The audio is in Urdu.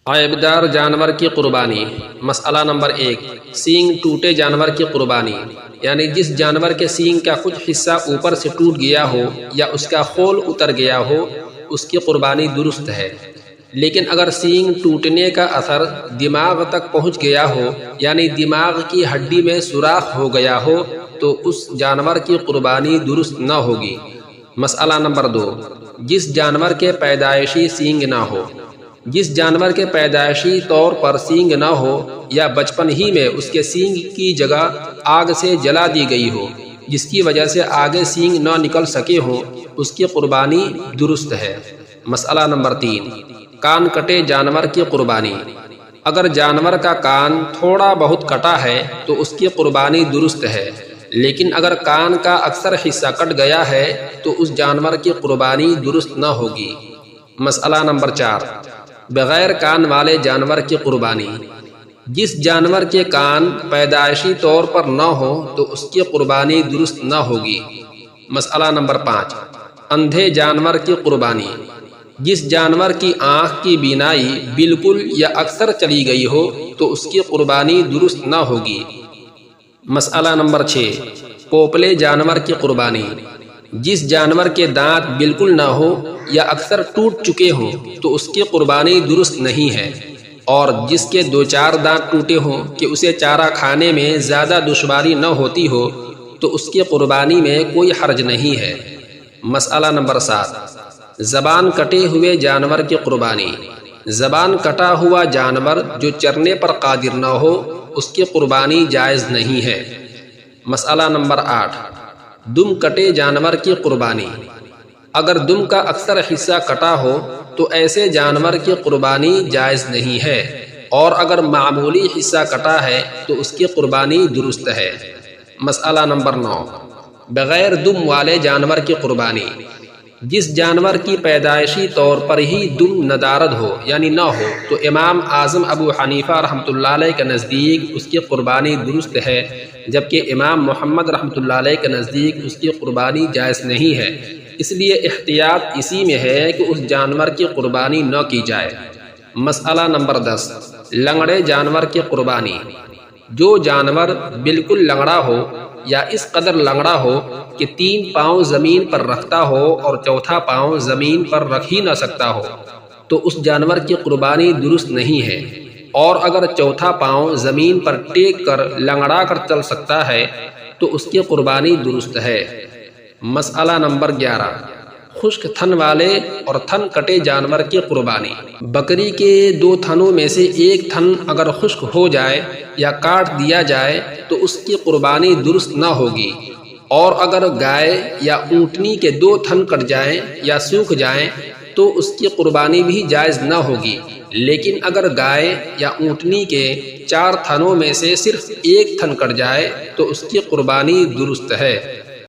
عیبدار جانور کی قربانی۔ مسئلہ نمبر 1، سینگ ٹوٹے جانور کی قربانی، یعنی جس جانور کے سینگ کا کچھ حصہ اوپر سے ٹوٹ گیا ہو یا اس کا خول اتر گیا ہو اس کی قربانی درست ہے، لیکن اگر سینگ ٹوٹنے کا اثر دماغ تک پہنچ گیا ہو یعنی دماغ کی ہڈی میں سوراخ ہو گیا ہو تو اس جانور کی قربانی درست نہ ہوگی۔ مسئلہ نمبر 2، جس جانور کے پیدائشی سینگ نہ ہو۔ جس جانور کے پیدائشی طور پر سینگ نہ ہو یا بچپن ہی میں اس کے سینگ کی جگہ آگ سے جلا دی گئی ہو جس کی وجہ سے آگے سینگ نہ نکل سکے ہوں، اس کی قربانی درست ہے۔ مسئلہ نمبر 3، کان کٹے جانور کی قربانی۔ اگر جانور کا کان تھوڑا بہت کٹا ہے تو اس کی قربانی درست ہے، لیکن اگر کان کا اکثر حصہ کٹ گیا ہے تو اس جانور کی قربانی درست نہ ہوگی۔ مسئلہ نمبر 4، بغیر کان والے جانور کی قربانی۔ جس جانور کے کان پیدائشی طور پر نہ ہو تو اس کی قربانی درست نہ ہوگی۔ مسئلہ نمبر 5، اندھے جانور کی قربانی۔ جس جانور کی آنکھ کی بینائی بالکل یا اکثر چلی گئی ہو تو اس کی قربانی درست نہ ہوگی۔ مسئلہ نمبر 6، پوپلے جانور کی قربانی۔ جس جانور کے دانت بالکل نہ ہو یا اکثر ٹوٹ چکے ہوں تو اس کی قربانی درست نہیں ہے، اور جس کے 2-4 دانت ٹوٹے ہوں کہ اسے چارہ کھانے میں زیادہ دشواری نہ ہوتی ہو تو اس کی قربانی میں کوئی حرج نہیں ہے۔ مسئلہ نمبر 7، زبان کٹے ہوئے جانور کی قربانی۔ زبان کٹا ہوا جانور جو چرنے پر قادر نہ ہو اس کی قربانی جائز نہیں ہے۔ مسئلہ نمبر 8، دم کٹے جانور کی قربانی۔ اگر دم کا اکثر حصہ کٹا ہو تو ایسے جانور کی قربانی جائز نہیں ہے، اور اگر معمولی حصہ کٹا ہے تو اس کی قربانی درست ہے۔ مسئلہ نمبر 9، بغیر دم والے جانور کی قربانی۔ جس جانور کی پیدائشی طور پر ہی دم ندارد ہو یعنی نہ ہو تو امام اعظم ابو حنیفہ رحمۃ اللہ علیہ کے نزدیک اس کی قربانی درست ہے، جبکہ امام محمد رحمۃ اللہ علیہ کے نزدیک اس کی قربانی جائز نہیں ہے۔ اس لیے احتیاط اسی میں ہے کہ اس جانور کی قربانی نہ کی جائے۔ مسئلہ نمبر 10، لنگڑے جانور کی قربانی۔ جو جانور بالکل لنگڑا ہو یا اس قدر لنگڑا ہو کہ 3 پاؤں زمین پر رکھتا ہو اور چوتھا پاؤں زمین پر رکھ ہی نہ سکتا ہو تو اس جانور کی قربانی درست نہیں ہے، اور اگر چوتھا پاؤں زمین پر ٹیک کر لنگڑا کر چل سکتا ہے تو اس کی قربانی درست ہے۔ مسئلہ نمبر 11، خشک تھن والے اور تھن کٹے جانور کی قربانی۔ بکری کے 2 تھنوں میں سے ایک تھن اگر خشک ہو جائے یا کاٹ دیا جائے تو اس کی قربانی درست نہ ہوگی، اور اگر گائے یا اونٹنی کے 2 تھن کٹ جائیں یا سوکھ جائیں تو اس کی قربانی بھی جائز نہ ہوگی، لیکن اگر گائے یا اونٹنی کے 4 تھنوں میں سے صرف ایک تھن کٹ جائے تو اس کی قربانی درست ہے۔